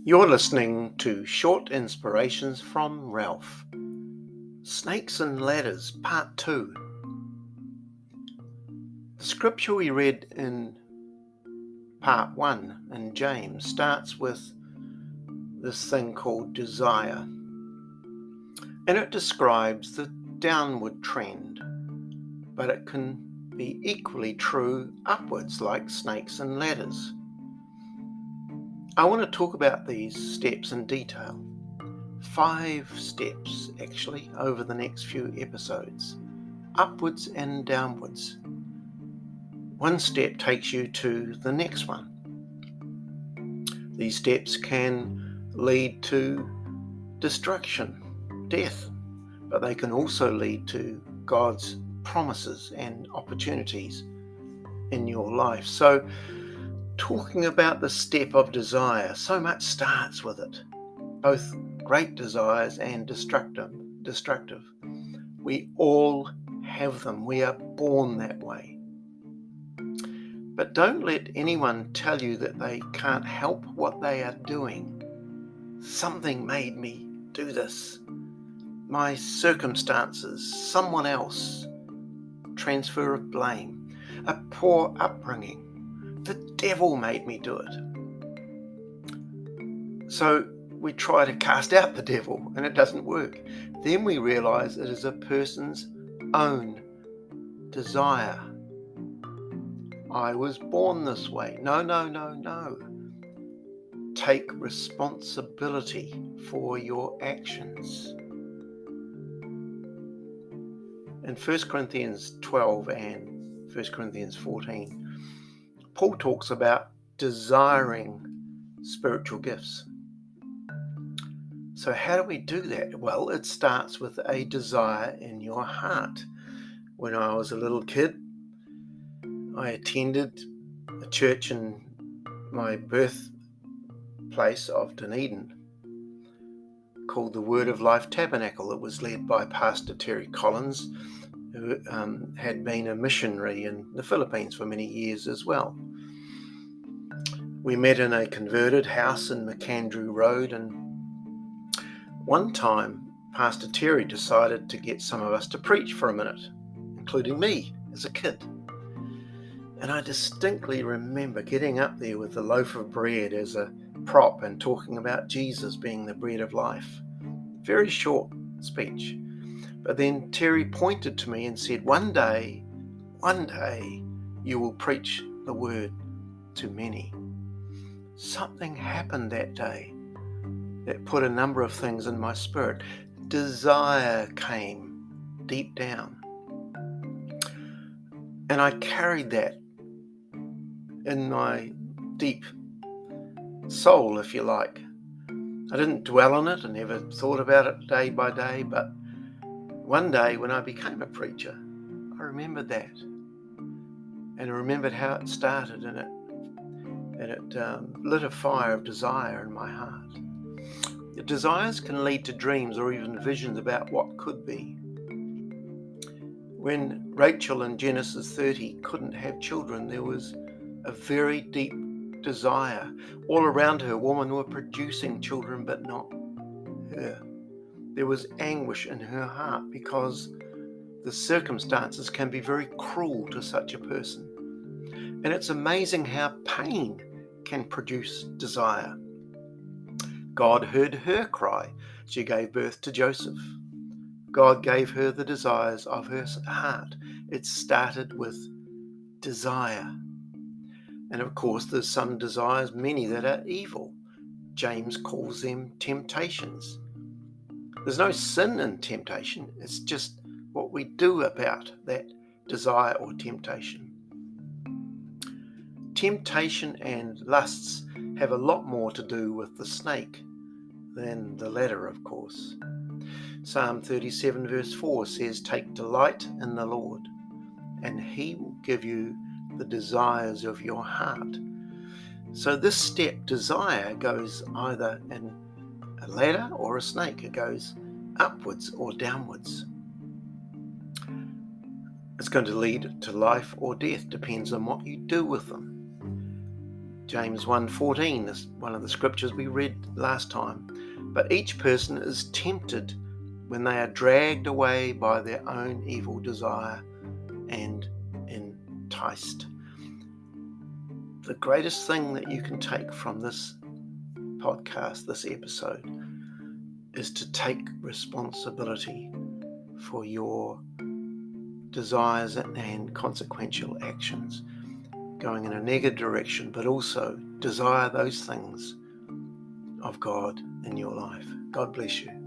You're listening to Short Inspirations from Ralph. Snakes and Ladders, Part 2. The scripture we read in Part 1 in James starts with this thing called desire. And it describes the downward trend, but it can be equally true upwards, like snakes and ladders. I want to talk about these steps in detail. 5 steps actually over the next few episodes, upwards and downwards. One step takes you to the next one. These steps can lead to destruction, death, but they can also lead to God's promises and opportunities in your life. So, talking about the step of desire, so much starts with it, both great desires and destructive. We all have them. We are born that way. But don't let anyone tell you that they can't help what they are doing. Something made me do this. My circumstances, someone else, transfer of blame, a poor upbringing. The devil made me do it. So we try to cast out the devil and it doesn't work. Then we realize it is a person's own desire. I was born this way. No. Take responsibility for your actions. In 1 Corinthians 12 and 1 Corinthians 14, Paul talks about desiring spiritual gifts. So how do we do that? Well, it starts with a desire in your heart. When I was a little kid, I attended a church in my birthplace of Dunedin called the Word of Life Tabernacle. It was led by Pastor Terry Collins, who had been a missionary in the Philippines for many years as well. We met in a converted house in McAndrew Road, and one time Pastor Terry decided to get some of us to preach for a minute, including me as a kid. And I distinctly remember getting up there with a loaf of bread as a prop and talking about Jesus being the bread of life. Very short speech. But then Terry pointed to me and said, one day, you will preach the word to many. Something happened that day that put a number of things in my spirit. Desire came deep down. And I carried that in my deep soul, if you like. I didn't dwell on it. I never thought about it day by day, but one day when I became a preacher, I remembered that. And I remembered how it started, and it lit a fire of desire in my heart. The desires can lead to dreams or even visions about what could be. When Rachel in Genesis 30 couldn't have children, there was a very deep desire. All around her, women were producing children, but not her. There was anguish in her heart because the circumstances can be very cruel to such a person. And it's amazing how pain can produce desire. God heard her cry. She gave birth to Joseph. God gave her the desires of her heart. It started with desire. And of course, there's some desires, many that are evil. James calls them temptations. There's no sin in temptation. It's just what we do about that desire or temptation. Temptation and lusts have a lot more to do with the snake than the ladder, of course. Psalm 37 verse 4 says, "Take delight in the Lord, and He will give you the desires of your heart." So this step, desire, goes either in a ladder or a snake. It goes upwards or downwards. It's going to lead to life or death, depends on what you do with them. James 1:14 is one of the scriptures we read last time. But each person is tempted when they are dragged away by their own evil desire and enticed. The greatest thing that you can take from this podcast, this episode, is to take responsibility for your desires and consequential actions, going in a negative direction, but also desire those things of God in your life. God bless you.